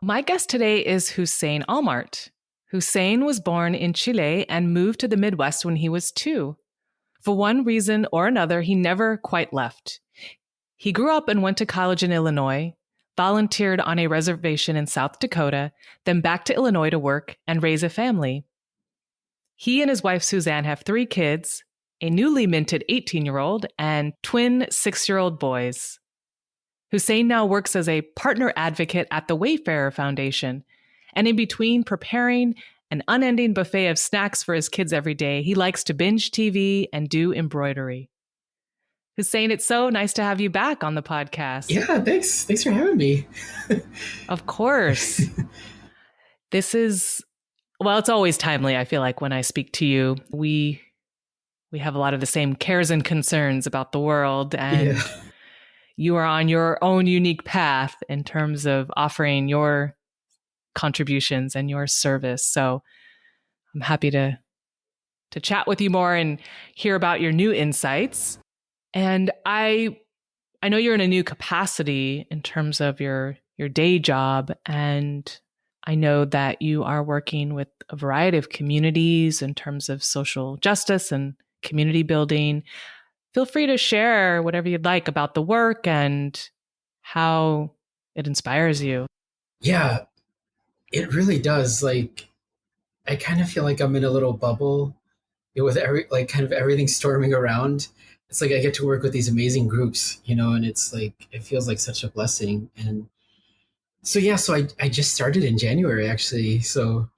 My guest today is Husayn Allmart. Husayn was born in Chile and moved to the Midwest when he was 2. For one reason or another, he never quite left. He grew up and went to college in Illinois, volunteered on a reservation in South Dakota, then back to Illinois to work and raise a family. He and his wife Suzanne have 3 kids, a newly minted 18-year-old and twin 6-year-old boys. Husayn now works as a partner advocate at the Wayfarer Foundation, and in between preparing an unending buffet of snacks for his kids every day, he likes to binge TV and do embroidery. Husayn, it's so nice to have you back on the podcast. Yeah, thanks. Thanks for having me. Of course. This is, well, it's always timely, I feel like, when I speak to you. We have a lot of the same cares and concerns about the world, and you are on your own unique path in terms of offering your contributions and your service. So I'm happy to chat with you more and hear about your new insights. And I know you're in a new capacity in terms of your day job, and I know that you are working with a variety of communities in terms of social justice and community building. Feel free to share whatever you'd like about the work and how it inspires you. Yeah, it really does. Like, I kind of feel like I'm in a little bubble with everything storming around. It's like I get to work with these amazing groups, and it's like, it feels like such a blessing. And so, I just started in January, actually. So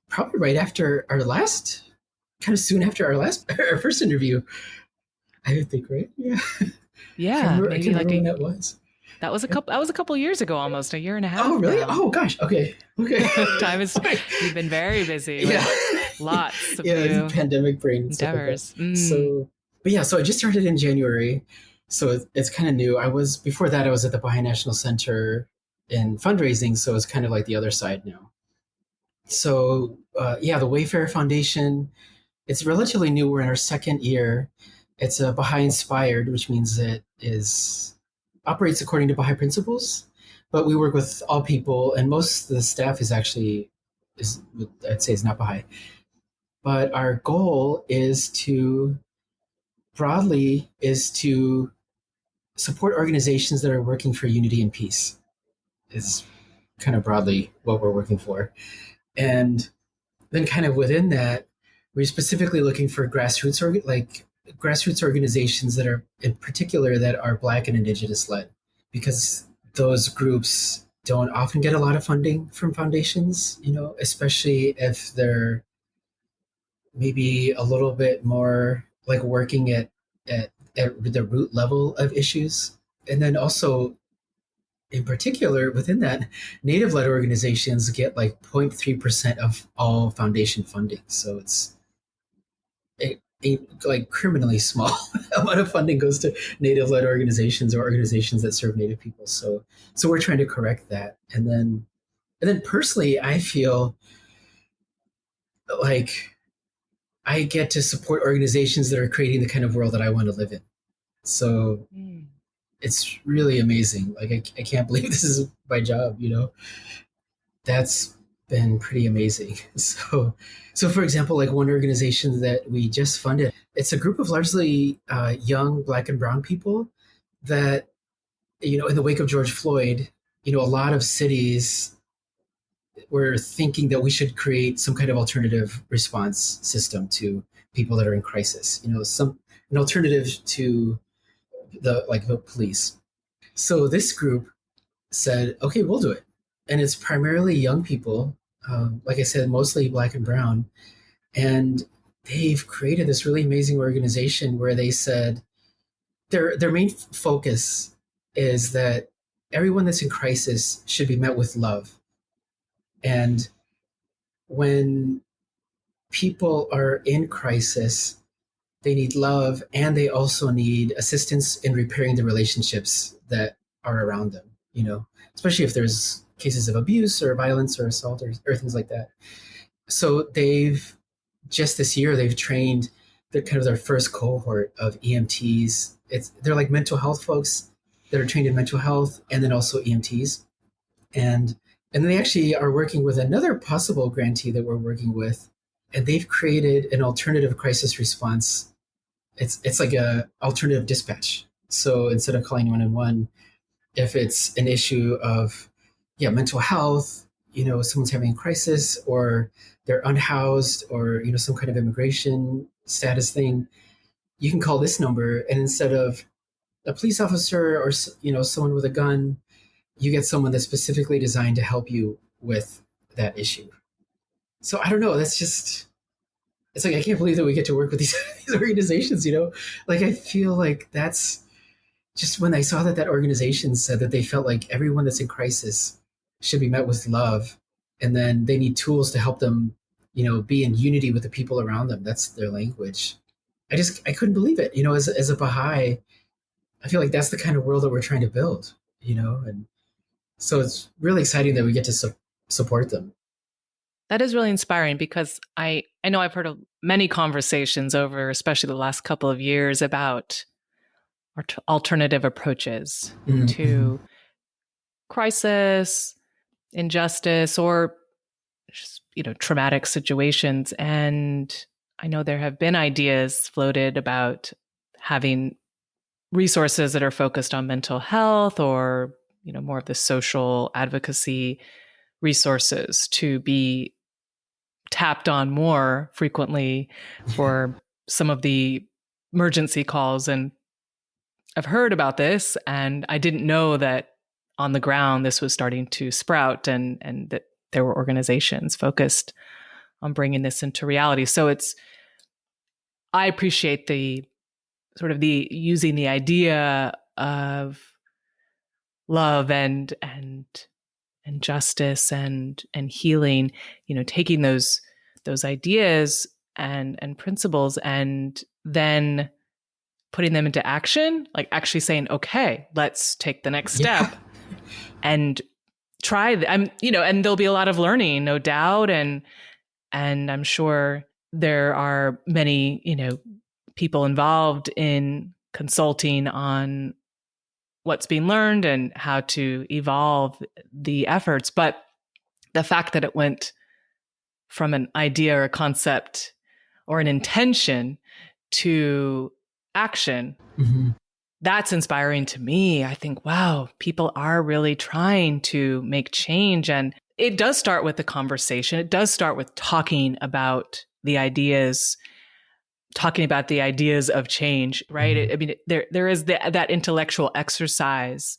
probably right after kind of soon after our first interview, I would think, right? Yeah. Yeah. I can't remember when that was. That was a couple years ago, almost a year and a half. Oh, really? Now. Oh, gosh. Okay. Time is, you've been very busy. With lots of new pandemic brain endeavors. So I just started in January. So it's kind of new. Before that, I was at the Baha'i National Center in fundraising. So it's kind of like the other side now. So the Wayfarer Foundation, it's relatively new. We're in our second year. It's a Baha'i inspired, which means it operates according to Baha'i principles, but we work with all people, and most of the staff I'd say is not Baha'i. But our goal is to support organizations that are working for unity and peace. Is kind of broadly what we're working for. And then kind of within that, we're specifically looking for grassroots organizations that are, in particular, that are Black and Indigenous led, because those groups don't often get a lot of funding from foundations, especially if they're maybe a little bit more like working at the root level of issues. And then also, in particular, within that, Native-led organizations get like 0.3% of all foundation funding. So it's like criminally small amount of funding goes to Native-led organizations or organizations that serve Native people. So we're trying to correct that. And then personally, I feel like I get to support organizations that are creating the kind of world that I want to live in. So it's really amazing. Like, I can't believe this is my job, That's been pretty amazing. So for example, like one organization that we just funded, it's a group of largely young Black and Brown people that, in the wake of George Floyd, a lot of cities were thinking that we should create some kind of alternative response system to people that are in crisis, an alternative to the police. So this group said, okay, we'll do it. And it's primarily young people, like I said, mostly Black and Brown. And they've created this really amazing organization where they said their main focus is that everyone that's in crisis should be met with love. And when people are in crisis, they need love, and they also need assistance in repairing the relationships that are around them, especially if there's cases of abuse or violence or assault or things like that. So just this year, they've trained their first cohort of EMTs. They're like mental health folks that are trained in mental health, and then also EMTs. And And they actually are working with another possible grantee that we're working with, and they've created an alternative crisis response. It's like a alternative dispatch. So instead of calling 911, if it's an issue of mental health, someone's having a crisis or they're unhoused or some kind of immigration status thing, you can call this number, and instead of a police officer or someone with a gun, you get someone that's specifically designed to help you with that issue. So I don't know, that's just, it's like I can't believe that we get to work with these, these organizations, like I feel like that's just when I saw that that organization said that they felt like everyone that's in crisis should be met with love, and then they need tools to help them, be in unity with the people around them. That's their language. I couldn't believe it. As a Baha'i, I feel like that's the kind of world that we're trying to build. And so it's really exciting that we get to support them. That is really inspiring, because I know I've heard of many conversations over, especially the last couple of years, about alternative approaches Mm-hmm. to crisis, injustice, or just, traumatic situations. And I know there have been ideas floated about having resources that are focused on mental health, or, more of the social advocacy resources to be tapped on more frequently for some of the emergency calls. And I've heard about this, and I didn't know that on the ground this was starting to sprout, and that there were organizations focused on bringing this into reality. So I appreciate the sort of the using the idea of love and justice and healing, taking those ideas and principles, and then putting them into action, like actually saying, okay, let's take the next step and try. And there'll be a lot of learning, no doubt. And I'm sure there are many, people involved in consulting on what's being learned and how to evolve the efforts. But the fact that it went from an idea or a concept or an intention to action, Mm-hmm. that's inspiring to me. I think, wow, people are really trying to make change. And it does start with the conversation. It does start with talking about the ideas of change, right? Mm-hmm. I mean, there is that intellectual exercise.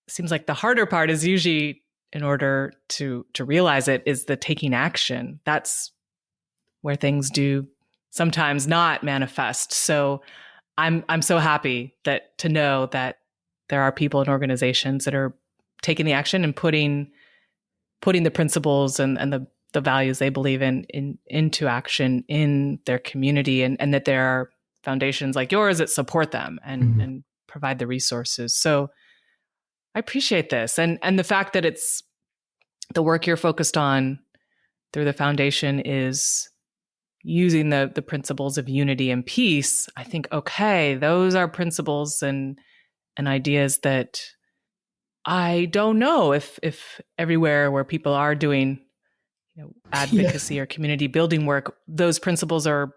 Seems like the harder part is usually, in order to realize it, is the taking action. That's where things do sometimes not manifest. So I'm so happy to know that there are people and organizations that are taking the action and putting the principles and the values they believe in into action in their community, and that there are foundations like yours that support them and provide the resources. So I appreciate this, and the fact that it's the work you're focused on through the foundation is using the principles of unity and peace. I think, okay, those are principles and ideas that I don't know if everywhere where people are doing advocacy or community building work, those principles are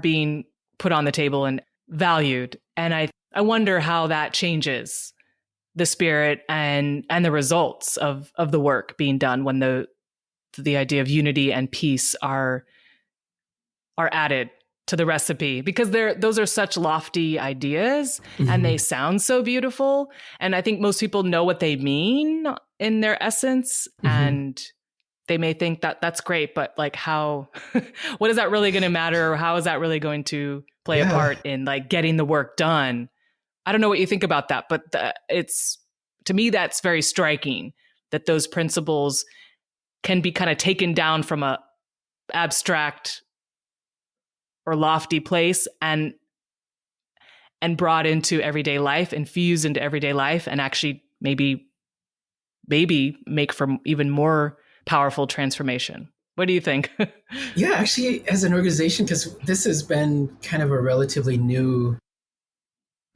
being put on the table and valued. And I wonder how that changes the spirit and the results of the work being done when the idea of unity and peace are added to the recipe, because those are such lofty ideas and they sound so beautiful. And I think most people know what they mean in their essence. And they may think that that's great, but like how, what is that really going to matter? Or how is that really going to play a part in like getting the work done? I don't know what you think about that, but to me, that's very striking that those principles can be kind of taken down from a abstract or lofty place and brought into everyday life, infused into everyday life, and actually maybe make for even more powerful transformation. What do you think? Yeah, actually, as an organization, because this has been kind of a relatively new,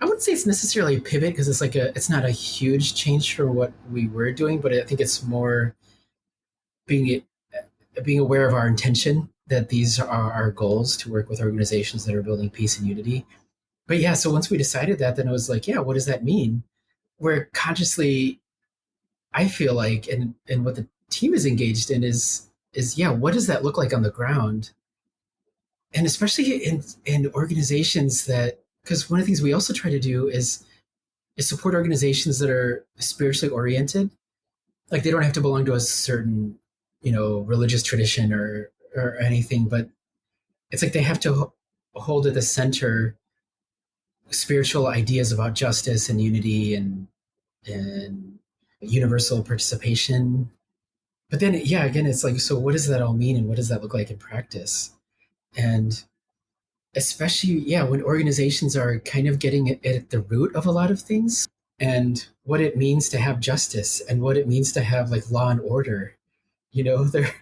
I wouldn't say it's necessarily a pivot because it's not a huge change from what we were doing, but I think it's more being being aware of our intention that these are our goals to work with organizations that are building peace and unity. But yeah, so once we decided that, then it was like, yeah, what does that mean? We're consciously, I feel like, and what the team is engaged in is yeah, what does that look like on the ground? And especially in organizations that, because one of the things we also try to do is support organizations that are spiritually oriented. Like they don't have to belong to a certain, religious tradition or anything, but it's like they have to hold at the center spiritual ideas about justice and unity and universal participation. But then, yeah, again, it's like, so what does that all mean, and what does that look like in practice? And especially, yeah, when organizations are kind of getting at the root of a lot of things and what it means to have justice and what it means to have like law and order. They're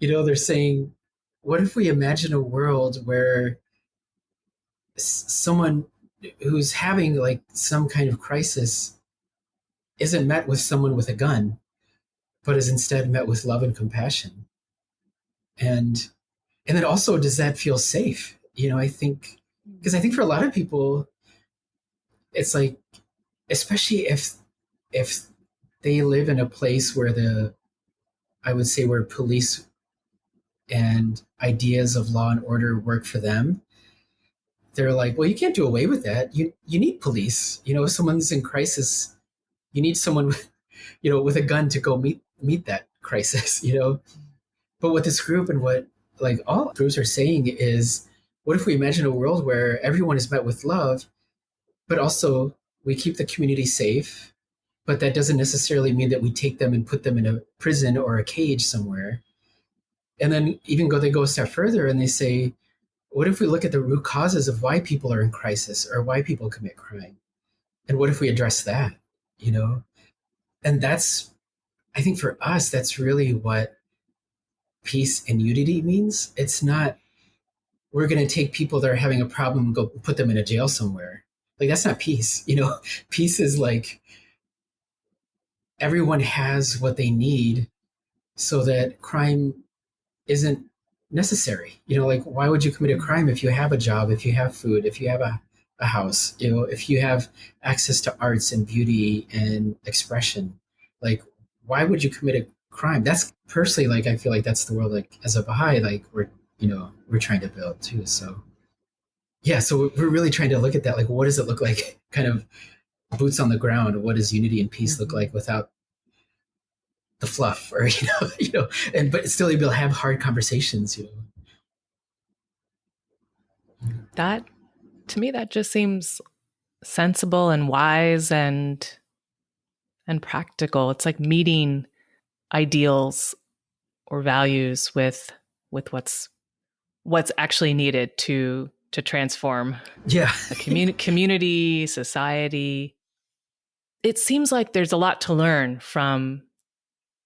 they're saying, what if we imagine a world where someone who's having like some kind of crisis isn't met with someone with a gun, but is instead met with love and compassion? And and then also, does that feel safe? I think, because I think for a lot of people, it's like, especially if they live in a place where I would say where police and ideas of law and order work for them, they're like, well, you can't do away with that. You need police. If someone's in crisis, you need someone with, with a gun to go meet that crisis. But what this group and what like all groups are saying is, what if we imagine a world where everyone is met with love, but also we keep the community safe, but that doesn't necessarily mean that we take them and put them in a prison or a cage somewhere. And then they go a step further and they say, what if we look at the root causes of why people are in crisis or why people commit crime? And what if we address that? You know? And that's, I think for us, that's really what peace and unity means. It's not, we're going to take people that are having a problem and go put them in a jail somewhere. Like, that's not peace. Peace is like everyone has what they need so that crime isn't necessary. Like, why would you commit a crime if you have a job, if you have food, if you have a house, if you have access to arts and beauty and expression? Like, why would you commit a crime? That's personally, like, I feel like that's the world, like, as a Baha'i, like, we're trying to build too. So, yeah, so we're really trying to look at that. Like, what does it look like, kind of boots on the ground? What does unity and peace look like without the fluff, or and but still able to have hard conversations. That, to me, that just seems sensible and wise and practical. It's like meeting ideals or values with what's actually needed to transform a community, society. It seems like there's a lot to learn from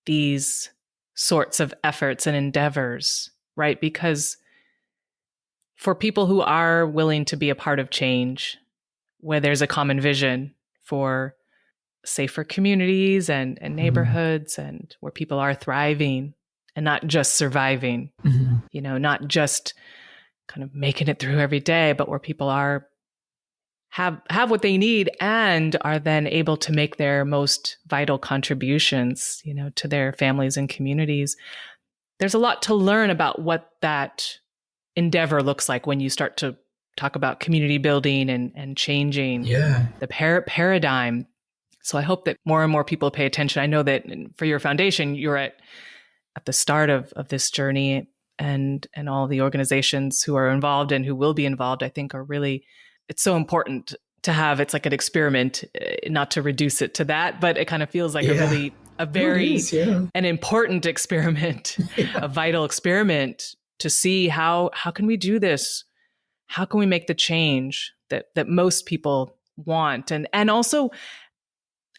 these sorts of efforts and endeavors, right? Because for people who are willing to be a part of change, where there's a common vision for safer communities and neighborhoods, and where people are thriving and not just surviving, not just kind of making it through every day, but where people have what they need and are then able to make their most vital contributions, to their families and communities. There's a lot to learn about what that endeavor looks like when you start to talk about community building and changing the paradigm. So I hope that more and more people pay attention. I know that for your foundation, you're at the start of this journey, and all the organizations who are involved and who will be involved, I think, are really, it's so important to have. It's like an experiment, not to reduce it to that, but it kind of feels like a very an important experiment, a vital experiment to see how can we do this? How can we make the change that most people want? And also,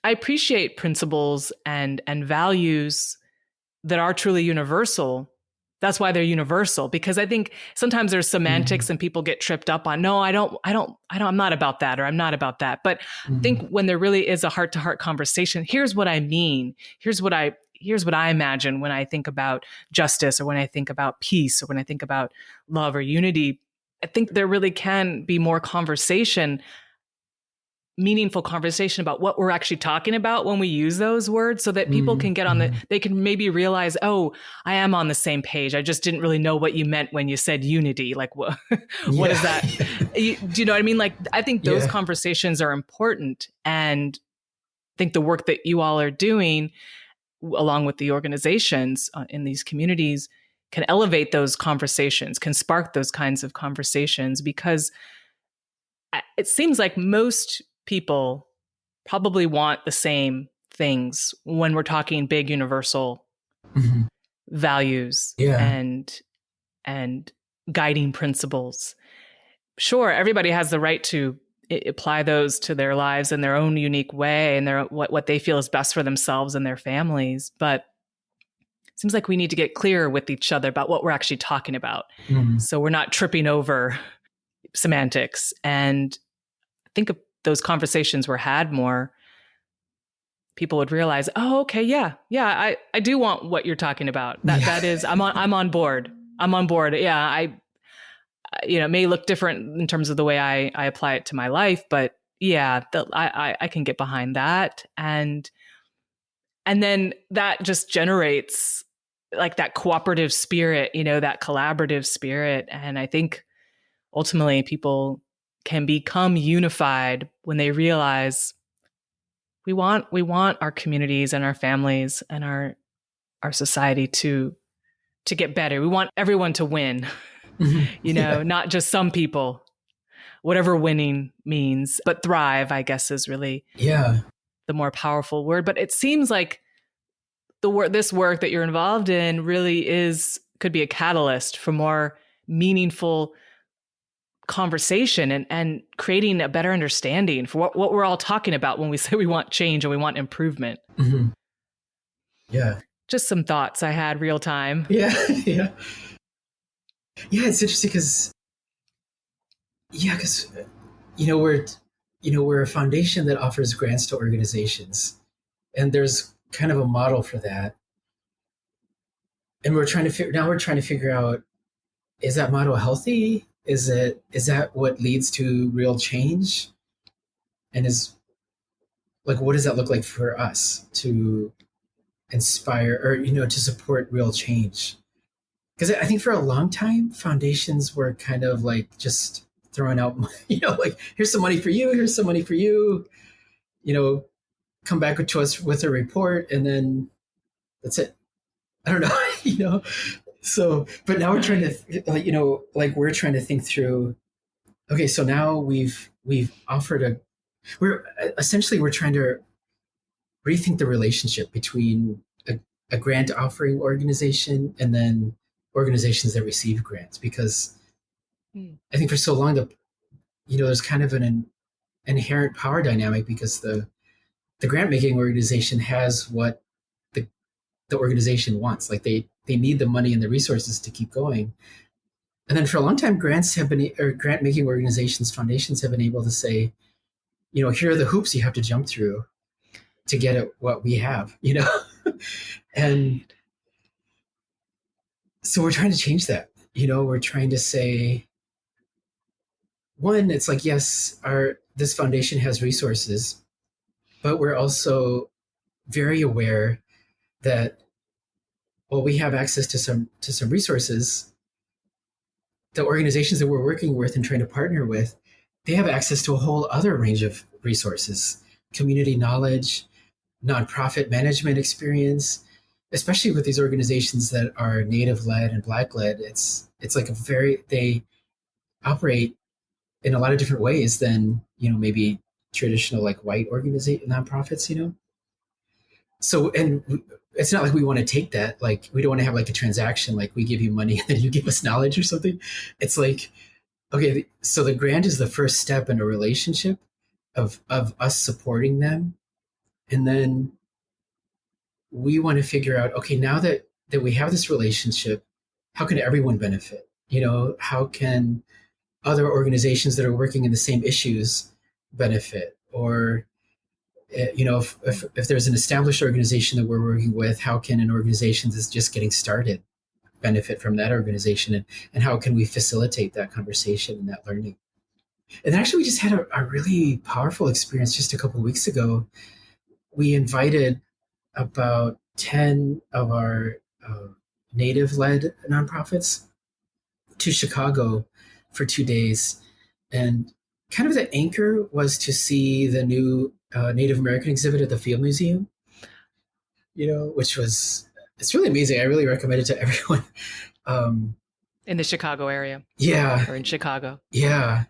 I appreciate principles and values that are truly universal, That's why they're universal, because I think sometimes there's Mm-hmm. semantics and people get tripped up on, no, I'm not about that, or I'm not about that. But I Mm-hmm. think when there really is a heart to heart conversation, here's what I mean. Here's what I imagine when I think about justice, or when I think about peace, or when I think about love or unity. I think there really can be more conversation, meaningful conversation about what we're actually talking about when we use those words, so that people can get on Mm-hmm. they can maybe realize, oh, I am on the same page. I just didn't really know what you meant when you said unity. Like, what is Yeah. that? Do you know what I mean? Like, I think those Yeah. conversations are important. And I think the work that you all are doing, along with the organizations in these communities, can elevate those conversations, can spark those kinds of conversations, because it seems like most people probably want the same things when we're talking big universal Mm-hmm. values Yeah. and guiding principles. Sure, everybody has the right to apply those to their lives in their own unique way, and their what they feel is best for themselves and their families, but it seems like we need to get clearer with each other about what we're actually talking about, Mm-hmm. so we're not tripping over semantics. And I think if those conversations were had more, people would realize, oh, okay, yeah, I do want what you're talking about. Yeah. That is, I'm on board. I'm on board. Yeah, it may look different in terms of the way I apply it to my life, but yeah, I can get behind that. And then that just generates like that cooperative spirit, that collaborative spirit. And I think ultimately people can become unified when they realize we want our communities and our families and our society to get better. We want everyone to win, Mm-hmm. Yeah. not just some people, whatever winning means, but thrive, I guess, is really Yeah. the more powerful word. But it seems like this work that you're involved in really could be a catalyst for more meaningful conversation, and creating a better understanding for what we're all talking about when we say we want change and we want improvement. Mm-hmm. Yeah. Just some thoughts I had real time. Yeah. Yeah. Yeah. It's interesting because, yeah, because, you know, we're, we're a foundation that offers grants to organizations, and there's kind of a model for that. And we're trying to figure out, is that model healthy? Is that what leads to real change? And is like, what does that look like for us to inspire, or, to support real change? Because I think for a long time, foundations were kind of like just throwing out, like, here's some money for you, here's some money for you, you know, come back to us with a report, and then that's it. I don't know, you know. So, but now we're trying to, like we're trying to think through. Okay, so now we've offered we're essentially we're trying to rethink the relationship between a grant offering organization and then organizations that receive grants, because I think for so long there's kind of an inherent power dynamic, because the grant making organization has what the the organization wants. Like they need the money and the resources to keep going. And then for a long time, grant making organizations, foundations have been able to say, here are the hoops you have to jump through to get at what we have, and so we're trying to change that. We're trying to say, one, it's like, yes, our this foundation has resources, but we're also very aware that while we have access to some resources, the organizations that we're working with and trying to partner with, they have access to a whole other range of resources, community knowledge, nonprofit management experience, especially with these organizations that are native led and black led. It's like they operate in a lot of different ways than, maybe traditional like white organization nonprofits. So, and it's not like we want to take that, like we don't want to have like a transaction, like we give you money and then you give us knowledge or something. It's like, okay, so the grant is the first step in a relationship of us supporting them, and then we want to figure out, okay, now that we have this relationship, how can everyone benefit? How can other organizations that are working in the same issues benefit? Or if there's an established organization that we're working with, how can an organization that's just getting started benefit from that organization, and how can we facilitate that conversation and that learning? And actually, we just had a really powerful experience just a couple of weeks ago. We invited about 10 of our native led nonprofits to Chicago for 2 days. And kind of the anchor was to see the new Native American exhibit at the Field Museum, which it's really amazing. I really recommend it to everyone. In the Chicago area. Yeah. Or in Chicago. Yeah.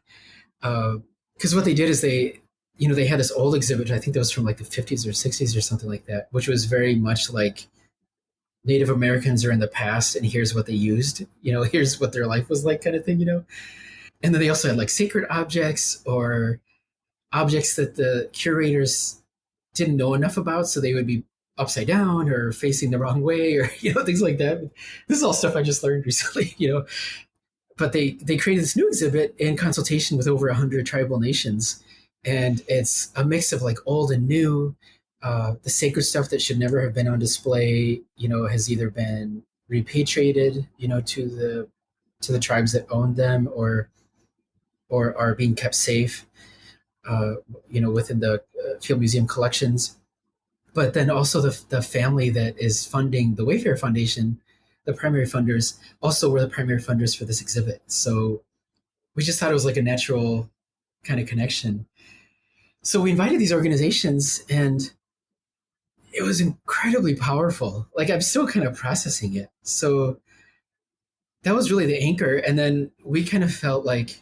Because what they did is they had this old exhibit, I think that was from like the 50s or 60s or something like that, which was very much like Native Americans are in the past and here's what they used, here's what their life was like kind of thing, And then they also had like sacred objects or objects that the curators didn't know enough about. So they would be upside down or facing the wrong way or, things like that. This is all stuff I just learned recently, But they created this new exhibit in consultation with over 100 tribal nations. And it's a mix of like old and new. The sacred stuff that should never have been on display, has either been repatriated, to the tribes that owned them, or are being kept safe, within the Field Museum collections. But then also the family that is funding the Wayfarer Foundation, the primary funders, also were the primary funders for this exhibit. So we just thought it was like a natural kind of connection. So we invited these organizations, and it was incredibly powerful. Like, I'm still kind of processing it. So that was really the anchor. And then we kind of felt like,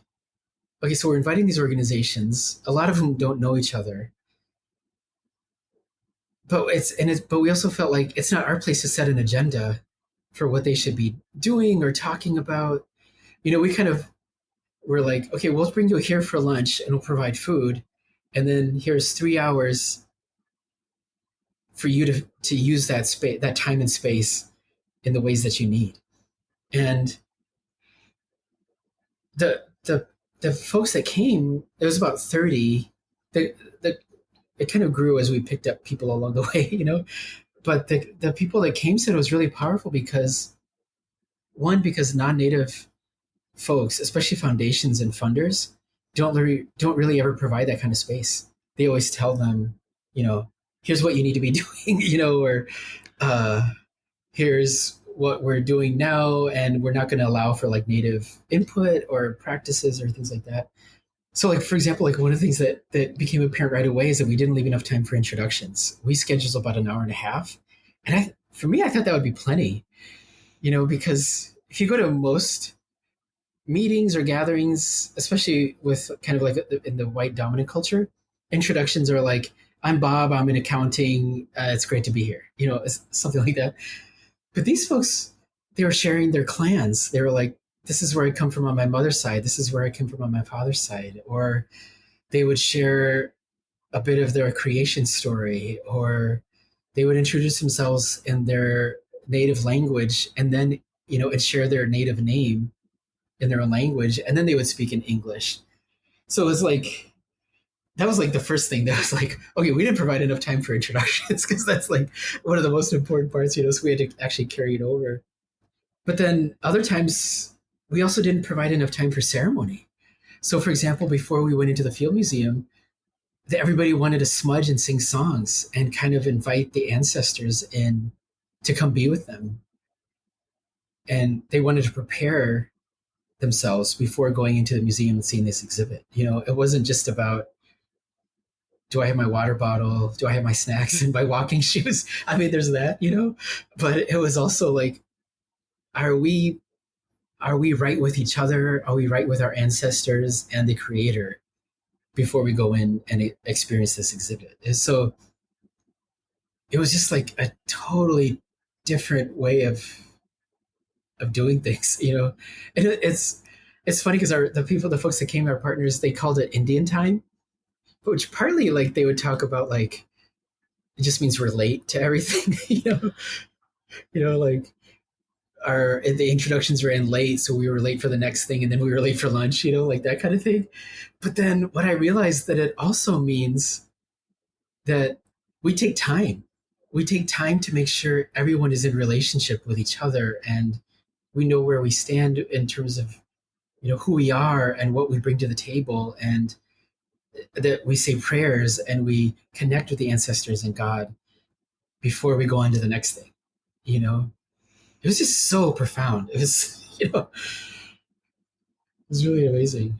okay, so we're inviting these organizations, a lot of whom don't know each other. But we also felt like it's not our place to set an agenda for what they should be doing or talking about. We kind of were like, okay, we'll bring you here for lunch and we'll provide food. And then here's 3 hours for you to use that space, that time and space, in the ways that you need. And the folks that came, it was about 30. It kind of grew as we picked up people along the way, But the people that came said it was really powerful because non-native folks, especially foundations and funders, don't really ever provide that kind of space. They always tell them, here's what you need to be doing, or here's what we're doing now, and we're not going to allow for like native input or practices or things like that. So, like, for example, like one of the things that became apparent right away is that we didn't leave enough time for introductions. We scheduled about an hour and a half. And for me, I thought that would be plenty, because if you go to most meetings or gatherings, especially with kind of like in the white dominant culture, introductions are like, I'm Bob, I'm in accounting, it's great to be here, something like that. But these folks, they were sharing their clans. They were like, this is where I come from on my mother's side. This is where I come from on my father's side. Or they would share a bit of their creation story, or they would introduce themselves in their native language and then, and share their native name in their own language. And then they would speak in English. So it was like, that was like the first thing that was like, okay, we didn't provide enough time for introductions because that's like one of the most important parts, so we had to actually carry it over. But then other times, we also didn't provide enough time for ceremony. So, for example, before we went into the Field Museum, everybody wanted to smudge and sing songs and kind of invite the ancestors in to come be with them. And they wanted to prepare themselves before going into the museum and seeing this exhibit. It wasn't just about, do I have my water bottle? Do I have my snacks and my walking shoes? I mean, there's that, but it was also like, are we right with each other? Are we right with our ancestors and the creator before we go in and experience this exhibit? And so it was just like a totally different way of doing things, And it's funny because the folks that came, our partners, they called it Indian time, which partly like they would talk about like, it just means relate to everything, like, the introductions ran late, so we were late for the next thing, and then we were late for lunch, like that kind of thing. But then what I realized that it also means that we take time. We take time to make sure everyone is in relationship with each other, and we know where we stand in terms of who we are and what we bring to the table, and that we say prayers and we connect with the ancestors and God before we go on to the next thing. It was just so profound. It was, it was really amazing.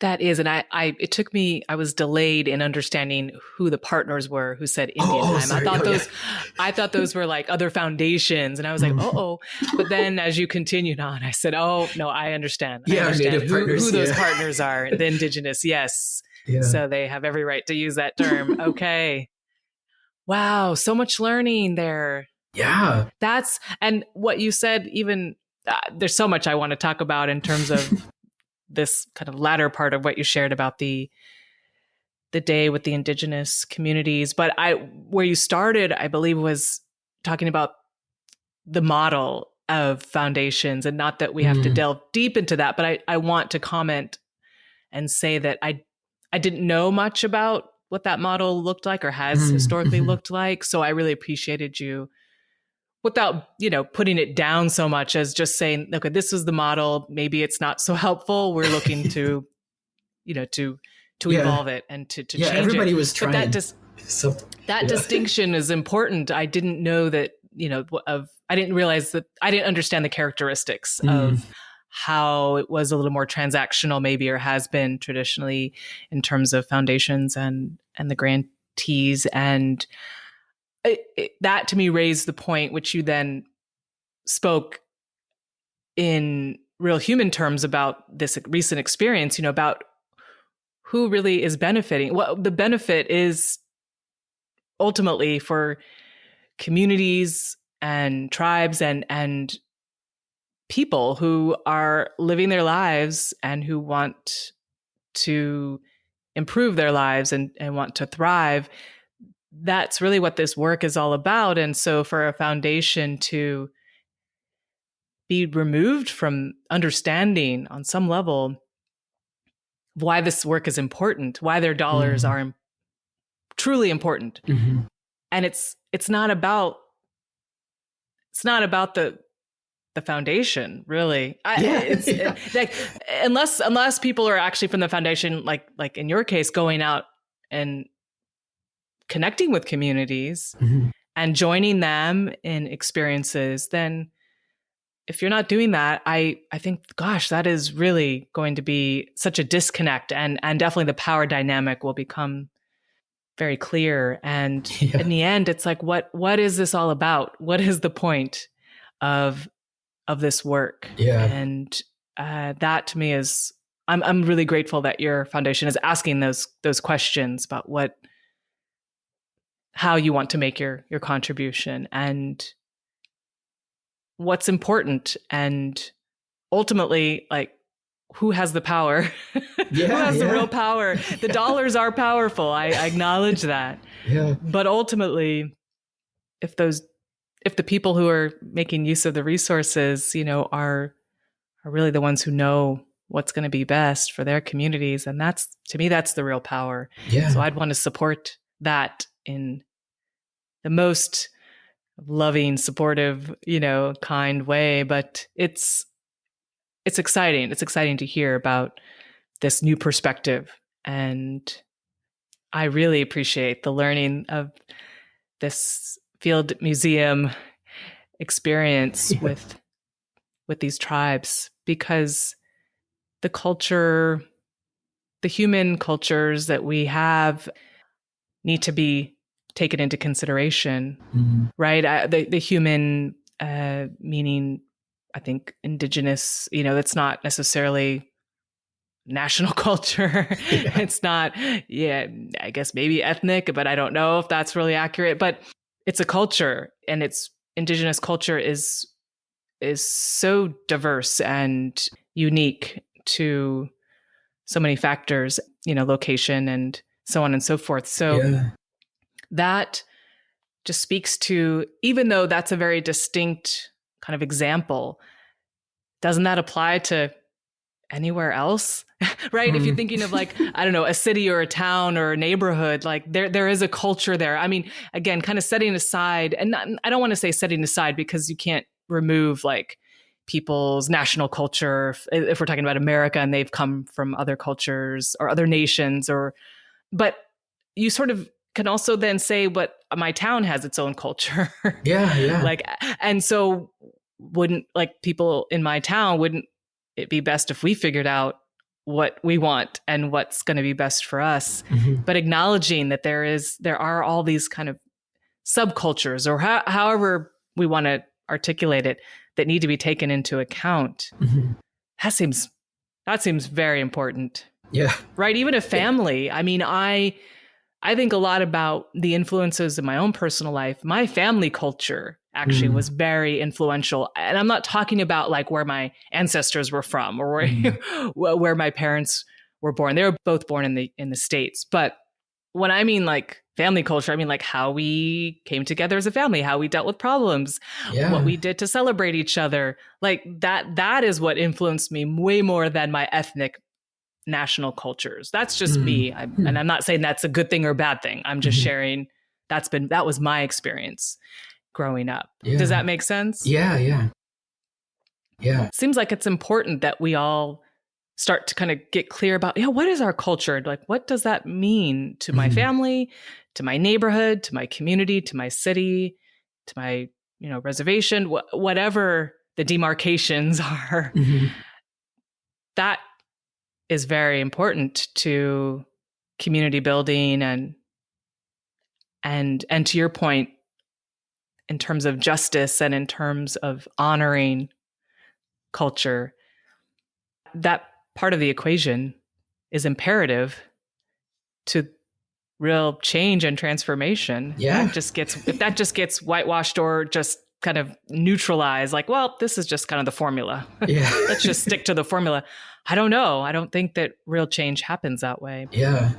That is, and it took me, I was delayed in understanding who the partners were who said Indian time. Sorry. I thought those were like other foundations, and I was like, but then as you continued on, I said, oh no, I understand. I understand who those partners are, the indigenous. Yes. Yeah. So they have every right to use that term. Okay. Wow. So much learning there. Yeah. And what you said, even there's so much I want to talk about in terms of this kind of latter part of what you shared about the day with the indigenous communities. But where you started, I believe, was talking about the model of foundations, and not that we have to delve deep into that, but I want to comment and say that I didn't know much about what that model looked like or has historically looked like. So I really appreciated you, without, putting it down so much as just saying, okay, this is the model. Maybe it's not so helpful. We're looking to, to evolve it and to change it. Everybody was trying. But that distinction is important. I didn't know that, I didn't realize that, I didn't understand the characteristics of how it was a little more transactional maybe, or has been traditionally in terms of foundations and the grantees. And that to me raised the point, which you then spoke in real human terms about this recent experience, about who really is benefiting. Well, the benefit is ultimately for communities and tribes and people who are living their lives and who want to improve their lives and want to thrive. That's really what this work is all about. And so for a foundation to be removed from understanding on some level why this work is important, why their dollars are truly important. And it's not about the foundation, really. Unless people are actually from the foundation, like in your case, going out and connecting with communities and joining them in experiences, then if you're not doing that, I think, gosh, that is really going to be such a disconnect, and definitely the power dynamic will become very clear. And in the end, it's like, what is this all about? What is the point of this work? Yeah. And that to me is, I'm really grateful that your foundation is asking those questions about how you want to make your contribution and what's important, and ultimately, like, who has the power? Who has the real power? The dollars are powerful. I acknowledge that. Yeah. But ultimately, if the people who are making use of the resources, are really the ones who know what's going to be best for their communities, and to me, that's the real power. Yeah. So I'd want to support that in the most loving, supportive, kind way. But it's exciting. It's exciting to hear about this new perspective. And I really appreciate the learning of this field museum experience with these tribes, because the human cultures that we have need to be taken into consideration, right? The human, meaning, I think, indigenous, that's not necessarily national culture. It's not, I guess maybe ethnic, but I don't know if that's really accurate. But it's a culture, and it's indigenous culture is so diverse and unique to so many factors, location and so on and so forth. So that just speaks to, even though that's a very distinct kind of example, doesn't that apply to anywhere else? Right? If you're thinking of like, I don't know, a city or a town or a neighborhood, like there is a culture there. I mean, again, kind of setting aside, and I don't want to say setting aside because you can't remove like people's national culture if we're talking about America and they've come from other cultures or other nations, but you sort of can also then say, but my town has its own culture. Yeah. Like, and so wouldn't like people in my town, wouldn't it be best if we figured out what we want and what's going to be best for us? But acknowledging that there are all these kind of subcultures or however we want to articulate it that need to be taken into account. That seems very important. Yeah. Right. Even a family. I mean, I think a lot about the influences in my own personal life. My family culture actually was very influential. And I'm not talking about like where my ancestors were from or where my parents were born. They were both born in the States. But when I mean like family culture, I mean like how we came together as a family, how we dealt with problems, what we did to celebrate each other. Like that is what influenced me way more than my ethnic national cultures. That's just me. And I'm not saying that's a good thing or a bad thing. I'm just sharing that was my experience growing up. Yeah. Does that make sense? Yeah. Seems like it's important that we all start to kind of get clear about, what is our culture? Like, what does that mean to my family, to my neighborhood, to my community, to my city, to my, reservation, whatever the demarcations are. That is very important to community building and to your point, in terms of justice and in terms of honoring culture, that part of the equation is imperative to real change and transformation. Yeah. If that just gets whitewashed or just kind of neutralized, like, well, this is just kind of the formula. Yeah. Let's just stick to the formula. I don't know. I don't think that real change happens that way. Yeah.